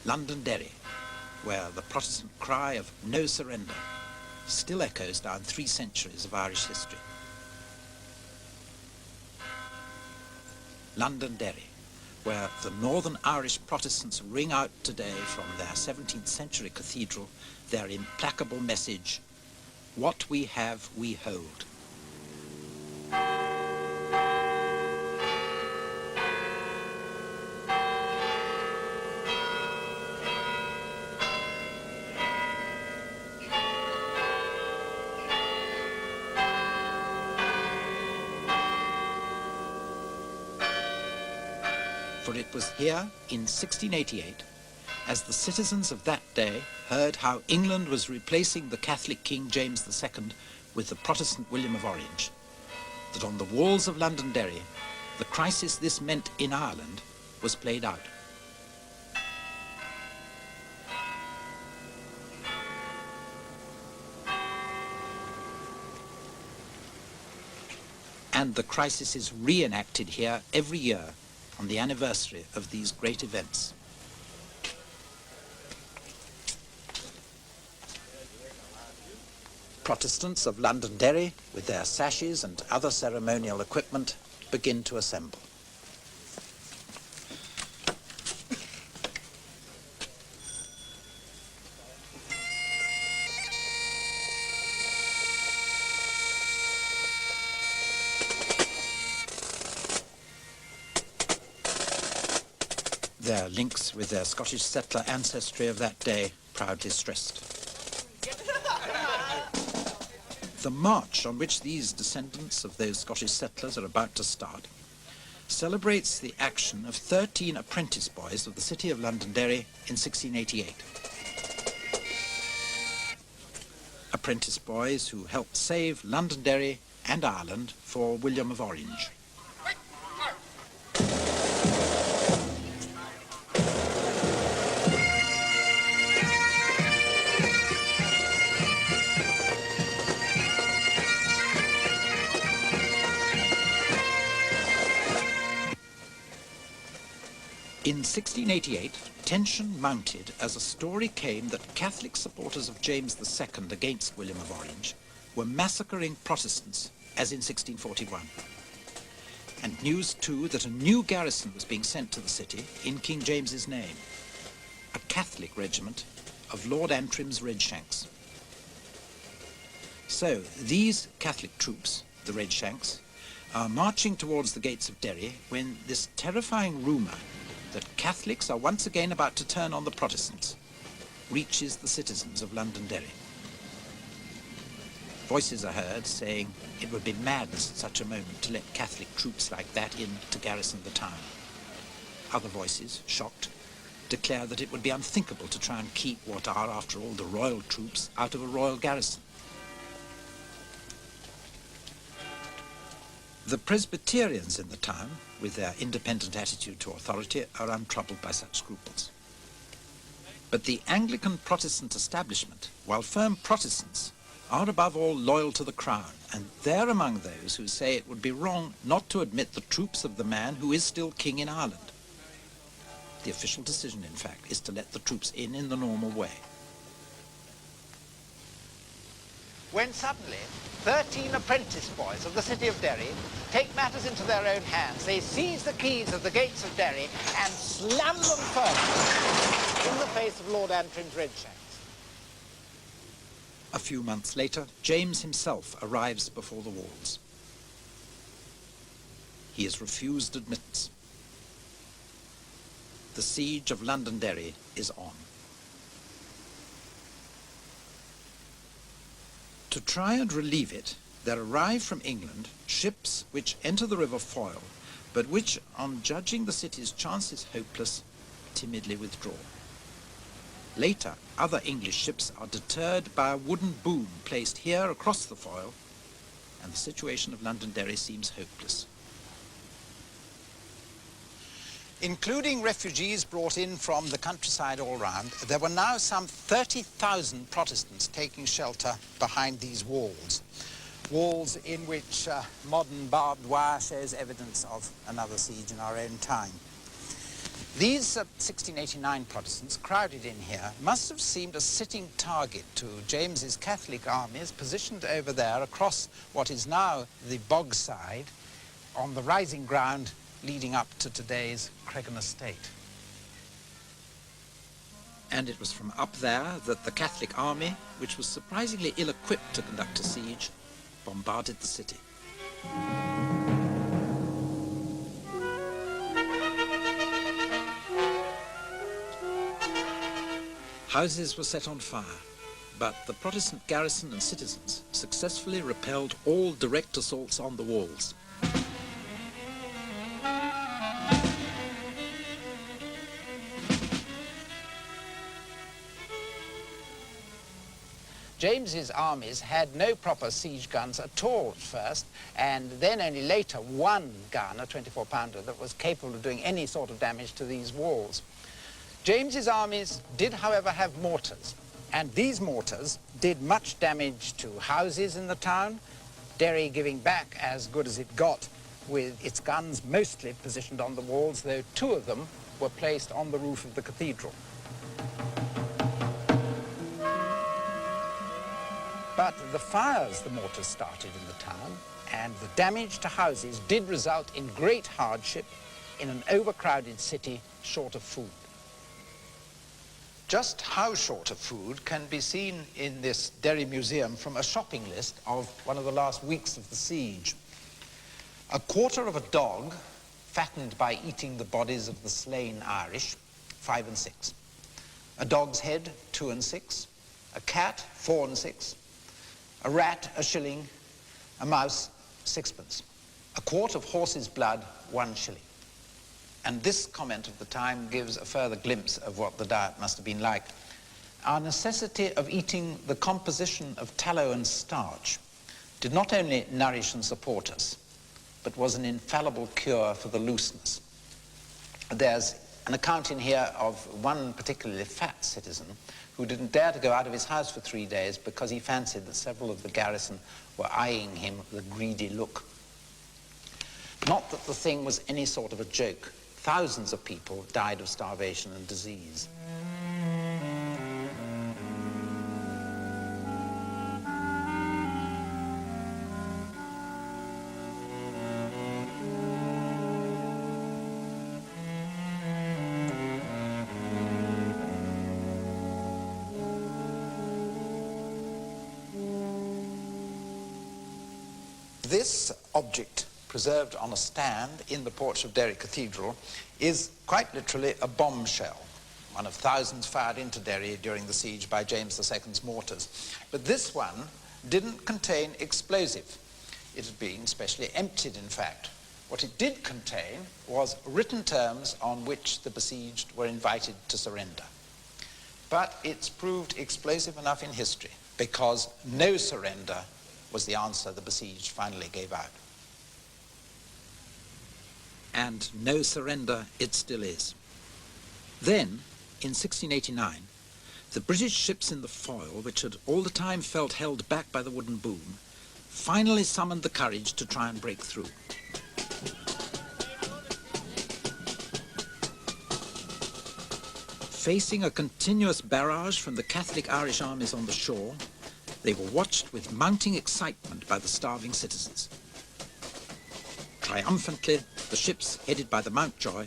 Londonderry, where the Protestant cry of no surrender still echoes down 3 centuries of Irish history. Londonderry, where the Northern Irish Protestants ring out today from their 17th century cathedral their implacable message, "What we have, we hold." For it was here in 1688, as the citizens of that day heard how England was replacing the Catholic King James II with the Protestant William of Orange, that on the walls of Londonderry, the crisis this meant in Ireland was played out. And the crisis is reenacted here every year on the anniversary of these great events. Protestants of Londonderry, with their sashes and other ceremonial equipment, begin to assemble. Their links with their Scottish settler ancestry of that day proudly stressed. The march on which these descendants of those Scottish settlers are about to start celebrates the action of 13 apprentice boys of the city of Londonderry in 1688. Apprentice boys who helped save Londonderry and Ireland for William of Orange. In 1688, tension mounted as a story came that Catholic supporters of James II against William of Orange were massacring Protestants, as in 1641. And news, too, that a new garrison was being sent to the city in King James's name, a Catholic regiment of Lord Antrim's Redshanks. So these Catholic troops, the Redshanks, are marching towards the gates of Derry when this terrifying rumour that Catholics are once again about to turn on the Protestants reaches the citizens of Londonderry. Voices are heard saying it would be madness at such a moment to let Catholic troops like that in to garrison the town. Other voices, shocked, declare that it would be unthinkable to try and keep what are, after all, the royal troops out of a royal garrison. The Presbyterians in the town, with their independent attitude to authority, are untroubled by such scruples. But the Anglican Protestant establishment, while firm Protestants, are above all loyal to the crown, and they're among those who say it would be wrong not to admit the troops of the man who is still king in Ireland. The official decision, in fact, is to let the troops in the normal way. When suddenly 13 apprentice boys of the city of Derry take matters into their own hands. They seize the keys of the gates of Derry and slam them firmly in the face of Lord Antrim's Redshanks. A few months later, James himself arrives before the walls. He is refused admittance. The siege of Londonderry is on. To try and relieve it, there arrive from England ships which enter the River Foyle, but which, on judging the city's chances hopeless, timidly withdraw. Later, other English ships are deterred by a wooden boom placed here across the Foyle, and the situation of Londonderry seems hopeless. Including refugees brought in from the countryside all round, there were now some 30,000 Protestants taking shelter behind these walls. Walls in which modern barbed wire shows evidence of another siege in our own time. These 1689 Protestants crowded in here must have seemed a sitting target to James's Catholic armies positioned over there across what is now the bog side on the rising ground leading up to today's Cregan estate. And it was from up there that the Catholic army, which was surprisingly ill-equipped to conduct a siege, bombarded the city. Houses were set on fire, but the Protestant garrison and citizens successfully repelled all direct assaults on the walls. James's armies had no proper siege guns at all at first, and then only later one gun, a 24-pounder, that was capable of doing any sort of damage to these walls. James's armies did, however, have mortars, and these mortars did much damage to houses in the town, Derry giving back as good as it got with its guns mostly positioned on the walls, though two of them were placed on the roof of the cathedral. But the fires the mortars started in the town and the damage to houses did result in great hardship in an overcrowded city short of food. Just how short of food can be seen in this Derry Museum from a shopping list of one of the last weeks of the siege. A quarter of a dog, fattened by eating the bodies of the slain Irish, 5 and 6. A dog's head, 2 and 6. A cat, 4 and 6. A rat, a shilling. A mouse, 6pence. A quart of horse's blood, 1 shilling. And this comment of the time gives a further glimpse of what the diet must have been like. Our necessity of eating the composition of tallow and starch did not only nourish and support us, but was an infallible cure for the looseness. There's an account in here of one particularly fat citizen who didn't dare to go out of his house for 3 days because he fancied that several of the garrison were eyeing him with a greedy look. Not that the thing was any sort of a joke. Thousands of people died of starvation and disease. This object, preserved on a stand in the porch of Derry Cathedral, is quite literally a bombshell, one of thousands fired into Derry during the siege by James II's mortars. But this one didn't contain explosive. It had been specially emptied, in fact. What it did contain was written terms on which the besieged were invited to surrender. But it's proved explosive enough in history, because no surrender was the answer the besieged finally gave out. And no surrender it still is. Then, in 1689, the British ships in the foil, which had all the time felt held back by the wooden boom, finally summoned the courage to try and break through. Facing a continuous barrage from the Catholic Irish armies on the shore, they were watched with mounting excitement by the starving citizens. Triumphantly, the ships, headed by the Mountjoy,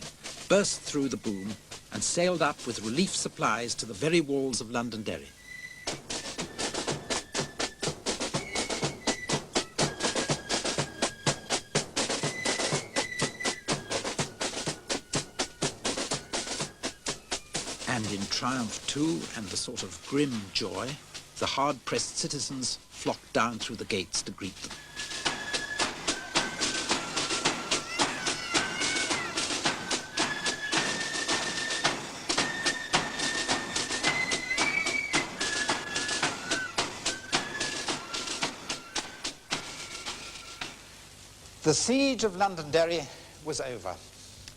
burst through the boom and sailed up with relief supplies to the very walls of Londonderry. And in triumph too, and a sort of grim joy, the hard-pressed citizens flocked down through the gates to greet them. The siege of Londonderry was over,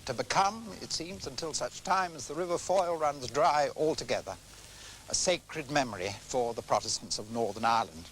to become, it seems, until such time as the River Foyle runs dry altogether, a sacred memory for the Protestants of Northern Ireland.